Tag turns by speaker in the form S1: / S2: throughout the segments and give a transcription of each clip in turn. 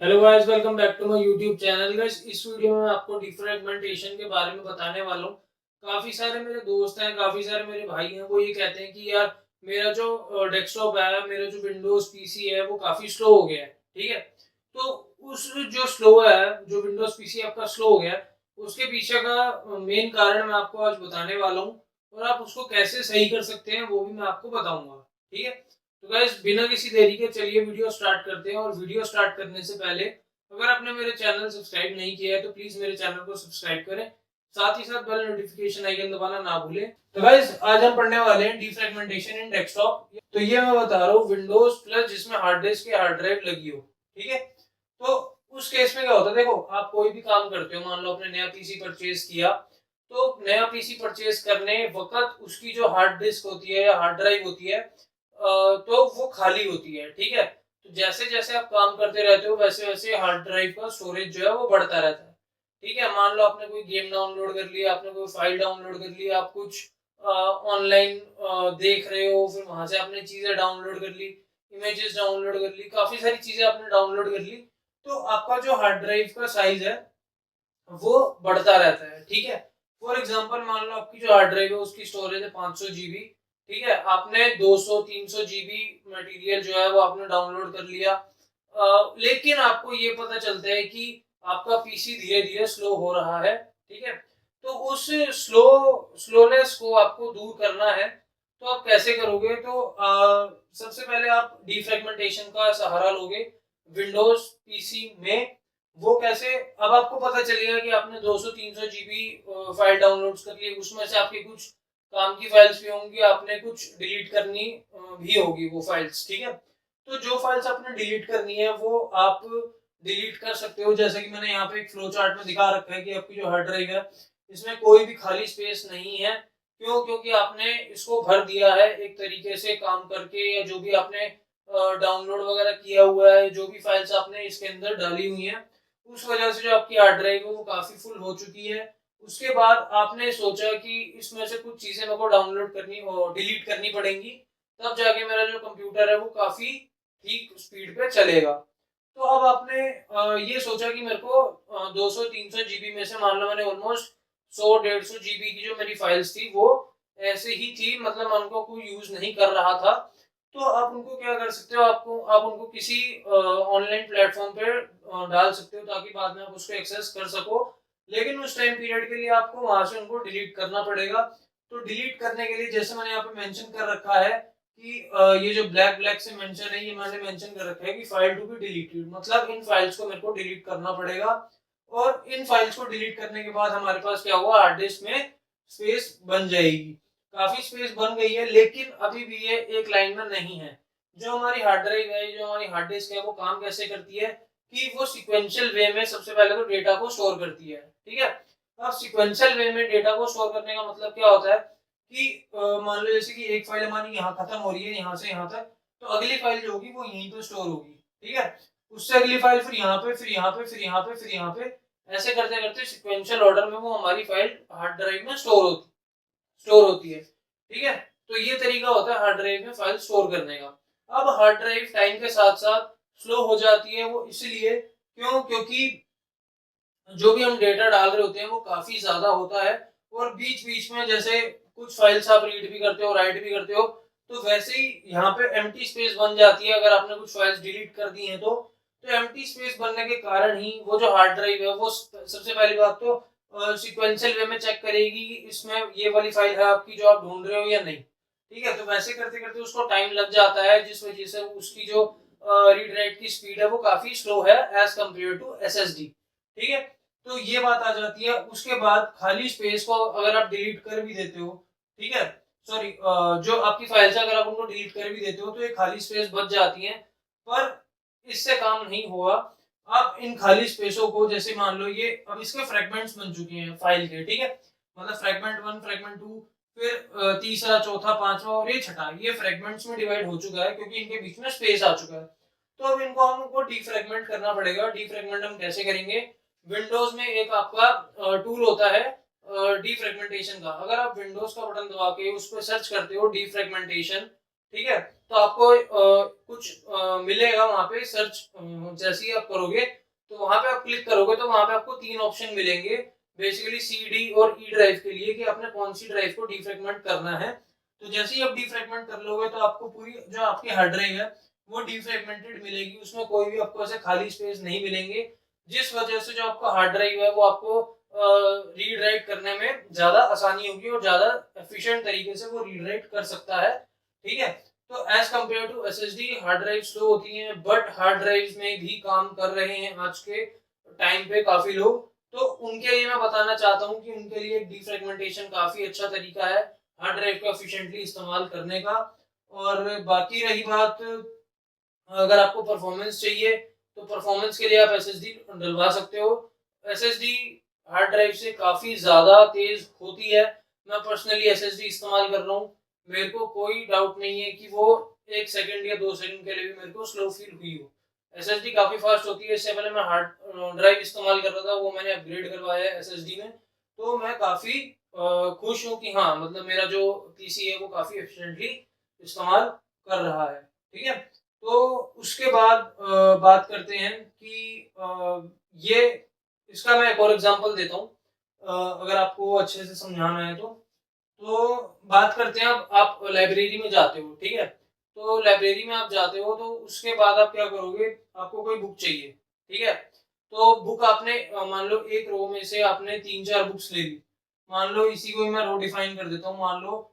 S1: Hello guys, welcome back to my YouTube channel. Guys, इस video में आपको defragmentation के बारे में बताने वाला हूँ। काफ़ी सारे मेरे दोस्त हैं, काफ़ी सारे मेरे भाई हैं, वो ये कहते हैं कि यार मेरा जो डेस्कटॉप है, मेरा जो विंडोज़ पीसी है वो काफ़ी स्लो हो गया है। ठीक है? तो उस जो स्लो है, जो विंडोज़ पीसी आपका स्लो हो गया है, उसके पीछे का मेन कारण मैं आपको आज बताने वाला हूँ और आप उसको कैसे सही कर सकते हैं वो भी मैं आपको बताऊँगा। ठीक है? तो गाइस, बिना किसी देरी के चलिए वीडियो स्टार्ट करते हैं। और वीडियो स्टार्ट करने से पहले अगर आपने मेरे चैनल सब्सक्राइब नहीं किया है तो प्लीज मेरे चैनल को सब्सक्राइब करें, साथ ही साथ बेल नोटिफिकेशन आइकन दबाना ना भूलें। तो गाइस, आज हम पढ़ने वाले हैं डिफ्रेगमेंटेशन इन डेस्कटॉप। तो ये मैं बता रहा हूँ विंडोज प्लस जिसमें हार्ड डिस्क या हार्ड ड्राइव लगी हो। ठीक है? तो उस केस में क्या होता है, देखो आप कोई भी काम करते हो, मान लो आपने नया पीसी परचेज किया, तो नया पीसी परचेज करने वक्त उसकी जो हार्ड डिस्क होती है या हार्ड ड्राइव होती है, तो वो खाली होती है। ठीक है? तो जैसे जैसे आप काम करते रहते हो वैसे वैसे हार्ड ड्राइव का स्टोरेज जो है वो बढ़ता रहता है। ठीक है? मान लो आपने कोई गेम डाउनलोड कर लिया, आपने कोई फाइल डाउनलोड कर लिया, आप कुछ ऑनलाइन देख रहे हो, फिर वहां से आपने चीजें डाउनलोड कर ली, इमेजेस डाउनलोड कर ली, काफी सारी चीजें आपने डाउनलोड कर ली, तो आपका जो हार्ड ड्राइव का साइज है वो बढ़ता रहता है। ठीक है? फॉर एग्जांपल, मान लो आपकी जो हार्ड ड्राइव है उसकी स्टोरेज है 500 जीबी। ठीक है? आपने 200 300 जीबी मटेरियल जो है वो आपने डाउनलोड कर लिया, लेकिन आपको ये पता चलता है कि आपका पीसी धीरे धीरे स्लो हो रहा है। ठीक है? तो उस स्लोनेस को आपको दूर करना है, तो आप कैसे करोगे? तो सबसे पहले आप डिफ्रेगमेंटेशन का सहारा लोगे विंडोज पीसी में। वो कैसे? अब आपको पता चलेगा कि आपने 200-300 जीबी फाइल डाउनलोड कर ली, उसमें से आपके कुछ काम की फाइल्स भी होंगी, आपने कुछ डिलीट करनी भी होगी वो फाइल्स। ठीक है? तो जो फाइल्स आपने डिलीट करनी है वो आप डिलीट कर सकते हो, जैसे कि मैंने यहाँ पे एक फ्लो चार्ट में दिखा रखा है कि आपकी जो हार्ड ड्राइव है इसमें कोई भी खाली स्पेस नहीं है। क्यों? क्योंकि आपने इसको भर दिया है एक तरीके से काम करके, या जो भी आपने डाउनलोड वगैरह किया हुआ है, जो भी फाइल्स आपने इसके अंदर डाली हुई हैं, उस वजह से जो आपकी हार्ड ड्राइव है वो काफी फुल हो चुकी है। उसके बाद आपने सोचा कि इसमें से कुछ चीजें मेरे को डाउनलोड करनी और डिलीट करनी पड़ेंगी, तब जाके मेरा जो कंप्यूटर है वो काफी ठीक स्पीड पे चलेगा। तो अब आपने ये सोचा कि मेरे को 200-300 जीबी में से, मान लो मैंने ऑलमोस्ट 100-150 जीबी की जो मेरी फाइल्स थी वो ऐसे ही थी, मतलब मैं उनको कोई यूज नहीं कर रहा था। तो आप उनको क्या कर सकते हो, आप उनको किसी ऑनलाइन प्लेटफॉर्म पे डाल सकते हो, ताकि बाद में आप उसको एक्सेस कर सको। लेकिन उस टाइम पीरियड के लिए आपको वहां से उनको डिलीट करना पड़ेगा। तो डिलीट करने के लिए जैसे मैंने यहाँ पे मेंशन कर रखा है कि ये जो ब्लैक ब्लैक से मेंशन है, ये मैंने मेंशन कर रखा है कि फाइल टू बी डिलीटेड, मतलब इन फाइल्स को मेरे को डिलीट करना पड़ेगा। और इन फाइल्स को डिलीट करने के बाद हमारे पास क्या हुआ, हार्ड डिस्क में स्पेस बन जाएगी। काफी स्पेस बन गई है, लेकिन अभी भी ये एक लाइन में नहीं है। जो हमारी हार्ड ड्राइव है, जो हमारी हार्ड डिस्क है, वो काम कैसे करती है कि वो सिक्वेंशियल वे में सबसे पहले तो डेटा को स्टोर करती है। ठीक है? अब सिक्वेंशियल वे में डेटा को स्टोर करने का मतलब क्या होता है कि मान लो जैसे कि एक फाइल हमारी यहाँ खत्म हो रही है, यहाँ से यहाँ तक, तो अगली फाइल जो होगी वो यहीं पे स्टोर होगी। ठीक है? उससे अगली फाइल फिर यहाँ पे, फिर यहाँ पे, फिर यहाँ पे, फिर यहाँ पे, ऐसे करते करते सिक्वेंशियल ऑर्डर में वो हमारी फाइल हार्ड ड्राइव में स्टोर होती है। ठीक है? तो ये तरीका होता है हार्ड ड्राइव में फाइल स्टोर करने का। अब हार्ड ड्राइव टाइम के साथ साथ स्लो हो जाती है, वो इसलिए क्यों? क्योंकि जो भी हम डेटा डाल रहे होते हैं वो काफी ज्यादा होता है, और बीच बीच में जैसे कुछ फाइल्स आप रीड भी करते हो, राइट भी करते हो, तो वैसे ही यहाँ पे एम्प्टी स्पेस बन जाती है अगर आपने कुछ फाइल्स डिलीट कर दी हैं तो एम्प्टी स्पेस बनने के कारण ही वो जो हार्ड ड्राइव है वो सबसे पहली बात तो सिक्वेंशियल वे में चेक करेगी कि इसमें ये वाली फाइल है आपकी जो आप ढूंढ रहे हो या नहीं। ठीक है? तो वैसे करते करते उसको टाइम लग जाता है, जिस वजह से उसकी जो रीड राइट की स्पीड है वो काफी स्लो है एज कम्पेयर टू एसएसडी। ठीक है? तो ये बात आ जाती है। उसके बाद खाली स्पेस को अगर आप डिलीट कर भी देते हो, ठीक है, सॉरी, जो आपकी फाइल्स है अगर आप उनको डिलीट कर भी देते हो तो ये खाली स्पेस बच जाती है, पर इससे काम नहीं हुआ। आप इन खाली स्पेसों को, जैसे मान लो ये अब इसके फ्रेगमेंट्स बन चुके हैं फाइल के। ठीक है? मतलब फ्रेगमेंट 1, फ्रेगमेंट 2, फिर तीसरा, चौथा, पांचवा और ये छठा, ये फ्रेगमेंट्स में डिवाइड हो चुका है क्योंकि इनके बीच में स्पेस आ चुका है। तो अब इनको हमको डीफ्रेगमेंट करना पड़ेगा। डीफ्रेगमेंट हम कैसे करेंगे? विंडोज में एक आपका टूल होता है डीफ्रेगमेंटेशन का। अगर आप विंडोज का बटन दबा के उस पर सर्च करते हो डीफ्रेगमेंटेशन, ठीक है, तो आपको कुछ मिलेगा वहाँ पे सर्च, जैसे ही आप करोगे तो वहाँ पे आप क्लिक करोगे तो वहाँ पे आपको 3 ऑप्शन मिलेंगे बेसिकली सी, डी और ई ड्राइव के लिए कि आपने कौन सी ड्राइव को डिफ्रैगमेंट करना है। तो जैसे ही आप डिफ्रैगमेंट कर लोगे तो आपको पूरी जो आपकी हार्ड ड्राइव है वो डिफ्रैगमेंटेड मिलेगी, उसमें कोई भी आपको ऐसे खाली स्पेस नहीं मिलेंगे, जिस वजह से जो आपका हार्ड ड्राइव है वो आपको रीड राइट करने में ज्यादा आसानी होगी और ज्यादा एफिशिएंट तरीके से वो रीड राइट कर सकता है। ठीक है, तो as compare to SSD hard drive slow होती हैं, बट हार्ड ड्राइव में भी काम कर रहे हैं आज के टाइम पे काफी लोग। तो उनके लिए मैं बताना चाहता हूँ कि उनके लिए डिफ्रेगमेंटेशन काफी अच्छा तरीका है हार्ड ड्राइव को एफिशिएंटली इस्तेमाल करने का। और बाकी रही बात, अगर आपको परफॉर्मेंस चाहिए तो परफॉर्मेंस के लिए आप एसएसडी डलवा सकते हो। एसएसडी हार्ड ड्राइव से काफ़ी ज़्यादा तेज़ होती है। मैं पर्सनली एसएसडी इस्तेमाल कर रहा हूँ, मेरे को कोई डाउट नहीं है कि वो 1 सेकंड या 2 सेकंड के लिए भी मेरे को स्लो फील हुई हो। एसएसडी काफ़ी फास्ट होती है। इससे पहले मैं हार्ड ड्राइव इस्तेमाल कर रहा था, वो मैंने अपग्रेड करवाया है एसएसडी में। तो मैं काफ़ी खुश हूँ कि हाँ, मतलब मेरा जो पीसी है वो काफ़ी एफिशिएंटली इस्तेमाल कर रहा है। ठीक है? तो उसके बाद बात करते हैं कि ये इसका मैं एक और एग्जांपल देता हूँ, अगर आपको अच्छे से समझाना है तो। तो बात करते हैं, अब आप लाइब्रेरी में जाते हो, ठीक है? तो लाइब्रेरी में आप जाते हो तो उसके बाद आप क्या करोगे, आपको कोई बुक चाहिए, ठीक है? तो बुक आपने मान लो एक रो में से आपने 3-4 बुक्स ले ली। मान लो इसी को ही मैं रो डिफाइन कर देता हूँ। मान लो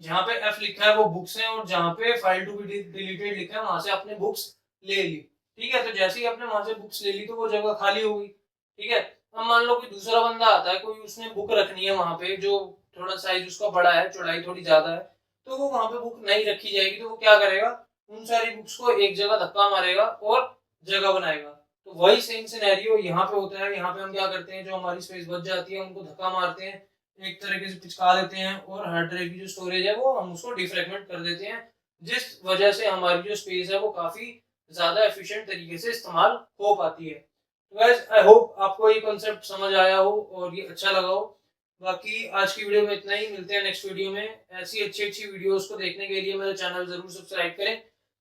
S1: जहाँ पे एफ लिखा है वो बुक्स हैं और जहाँ पे फाइल टू बी डिलीटेड लिखा है वहां से आपने बुक्स ले ली। ठीक है, तो जैसे ही आपने वहां से बुक्स ले ली तो वो जगह खाली हो गई। ठीक है, अब मान लो कोई दूसरा बंदा आता है, कोई उसने बुक रखनी है वहां पे जो थोड़ा साइज उसका बड़ा है, चौड़ाई थोड़ी ज्यादा है, तो वो वहां पे बुक नहीं रखी जाएगी। तो वो क्या करेगा, उन सारी बुक्स को एक जगह धक्का मारेगा और जगह बनाएगा। तो वही सेम सिनेरियो यहाँ पे होता है। यहाँ पे हम क्या करते हैं, जो हमारी स्पेस बच जाती है उनको धक्का मारते हैं, एक तरीके से पिचका देते हैं और हार्ड ड्राइव की जो स्टोरेज है वो हम उसको डिफ्रेगमेंट कर देते हैं, जिस वजह से हमारी जो स्पेस है वो काफी ज्यादा एफिशिएंट तरीके से इस्तेमाल हो पाती है। तो गाइस, आई होप आपको ये कॉन्सेप्ट समझ आया हो और ये अच्छा लगा हो। बाकी आज की वीडियो में इतना ही, मिलते हैं नेक्स्ट वीडियो में। ऐसी अच्छी अच्छी वीडियोस को देखने के लिए मेरा चैनल जरूर सब्सक्राइब करें,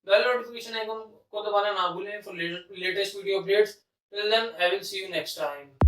S1: बेल नोटिफिकेशन आइकन को दबाना ना भूलें for latest video updates. Till then I will see you next time.